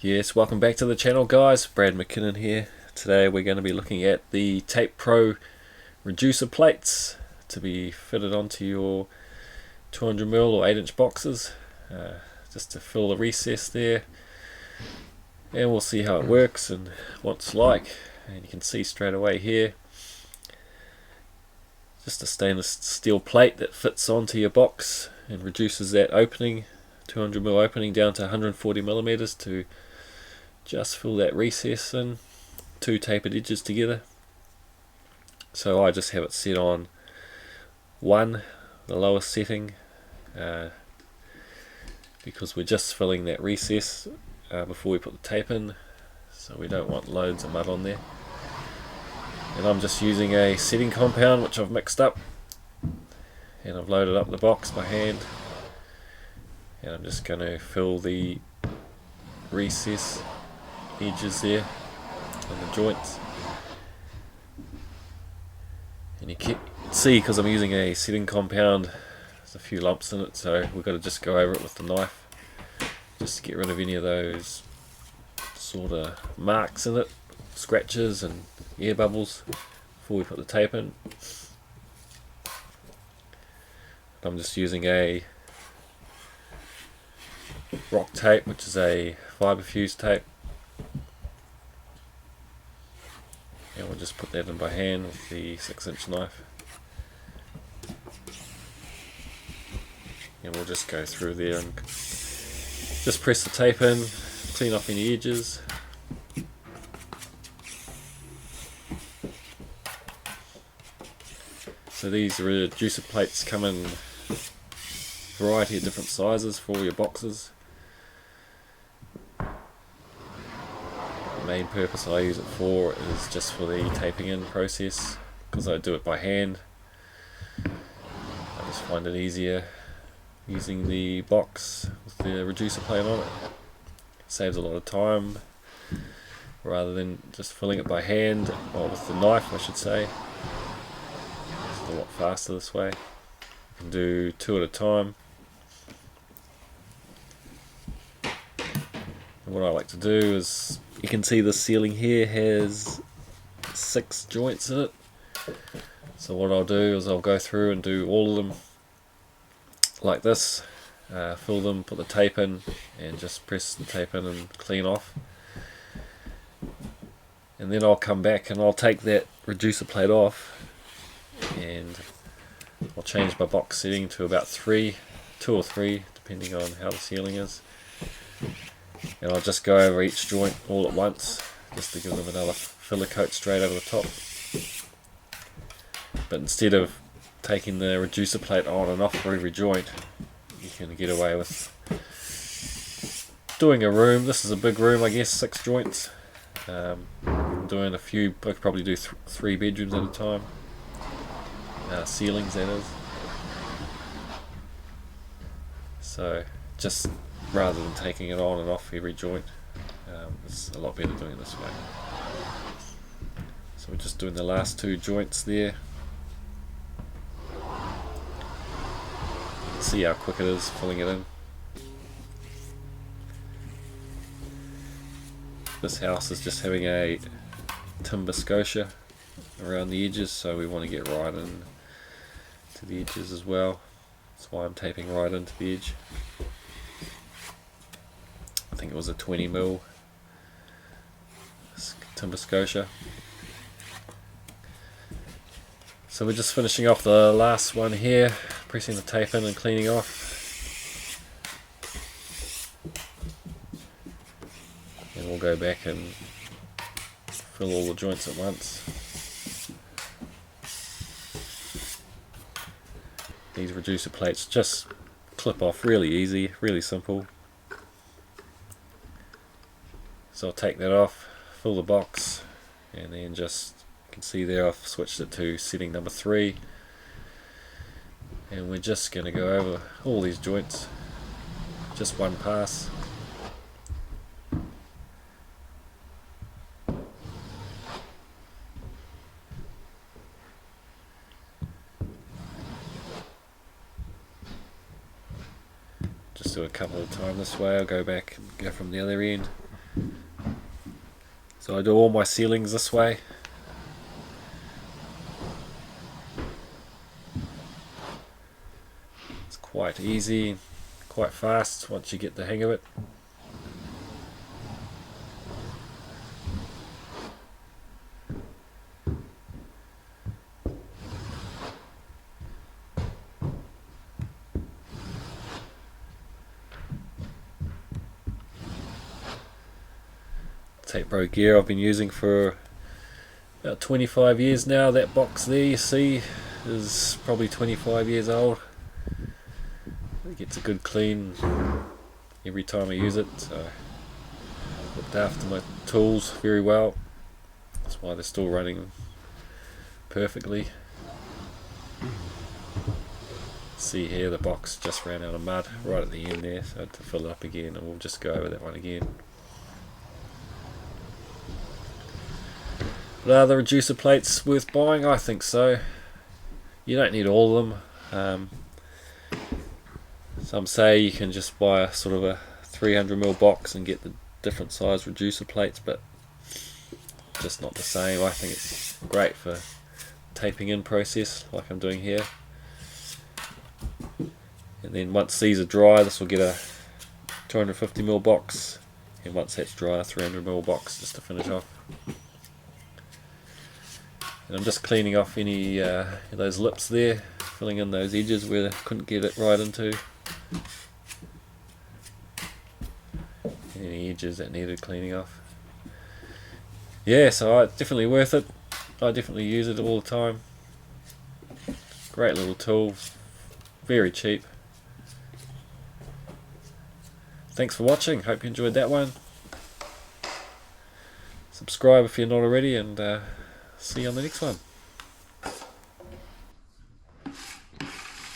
Yes, welcome back to the channel, guys. Brad McKinnon here. Today we're going to be looking at the Tape Pro reducer plates to be fitted onto your 200mm or 8-inch boxes, just to fill the recess there, and we'll see how it works and what it's like. And you can see straight away here, just a stainless steel plate that fits onto your box and reduces that opening, 200mm opening, down to 140mm to just fill that recess in, two tapered edges together. So I just have it set on 1, the lowest setting, because we're just filling that recess before we put the tape in, so we don't want loads of mud on there. And I'm just using a setting compound which I've mixed up, and I've loaded up the box by hand, and I'm just going to fill the recess edges there and the joints. And you can see, because I'm using a setting compound, there's a few lumps in it, so we've got to just go over it with the knife just to get rid of any of those sort of marks in it, scratches and air bubbles, before we put the tape in. I'm just using a rock tape, which is a fibre fuse tape, and we'll just put that in by hand with the 6-inch knife, and we'll just go through there and just press the tape in, clean off any edges. So these reducer plates come in a variety of different sizes for all your boxes. The main purpose I use it for is just for the taping in process, because I do it by hand. I just find it easier using the box with the reducer plate on it. It saves a lot of time rather than just filling it by hand, or with the knife I should say. It's a lot faster this way. You can do 2 at a time. And what I like to do is, you can see the ceiling here has 6 joints in it. So what I'll do is I'll go through and do all of them like this, fill them, put the tape in, and just press the tape in and clean off. And then I'll come back and I'll take that reducer plate off, and I'll change my box setting to about 2 or 3, depending on how the ceiling is. And I'll just go over each joint all at once, just to give them another filler coat straight over the top. But instead of taking the reducer plate on and off for every joint, you can get away with doing a room. This is a big room, I guess, 6 joints. Doing a few, I could probably do 3 bedrooms at a time. Ceilings, that is. So just rather than taking it on and off every joint, it's a lot better doing it this way. So we're just doing the last 2 joints there. You can see how quick it is filling it in. This house is just having a timber scotia around the edges, so we want to get right in to the edges as well. That's why I'm taping right into the edge. I think it was a 20mm timber scotia. So we're just finishing off the last one here, pressing the tape in and cleaning off. And we'll go back and fill all the joints at once. These reducer plates just clip off really easy, really simple. So I'll take that off, fill the box, and then just, you can see there I've switched it to setting number 3. And we're just going to go over all these joints, just one pass. Just do a couple of times this way. I'll go back and go from the other end. So I do all my ceilings this way. It's quite easy, quite fast once you get the hang of it. Tape Pro gear I've been using for about 25 years now. That box there you see is probably 25 years old. It gets a good clean every time I use it, so I looked after my tools very well. That's why they're still running perfectly. See here, the box just ran out of mud right at the end there, so I had to fill it up again, and we'll just go over that one again. But are the reducer plates worth buying? I think so. You don't need all of them. Some say you can just buy a sort of a 300mm box and get the different size reducer plates, but just not the same. I think it's great for taping in process like I'm doing here. And then once these are dry, this will get a 250mm box, and once that's dry, a 300mm box just to finish off. And I'm just cleaning off any those lips there, filling in those edges where I couldn't get it right into. Any edges that needed cleaning off. Yeah, so it's definitely worth it. I definitely use it all the time. Great little tool, very cheap. Thanks for watching, hope you enjoyed that one. Subscribe if you're not already, and see you on the next one.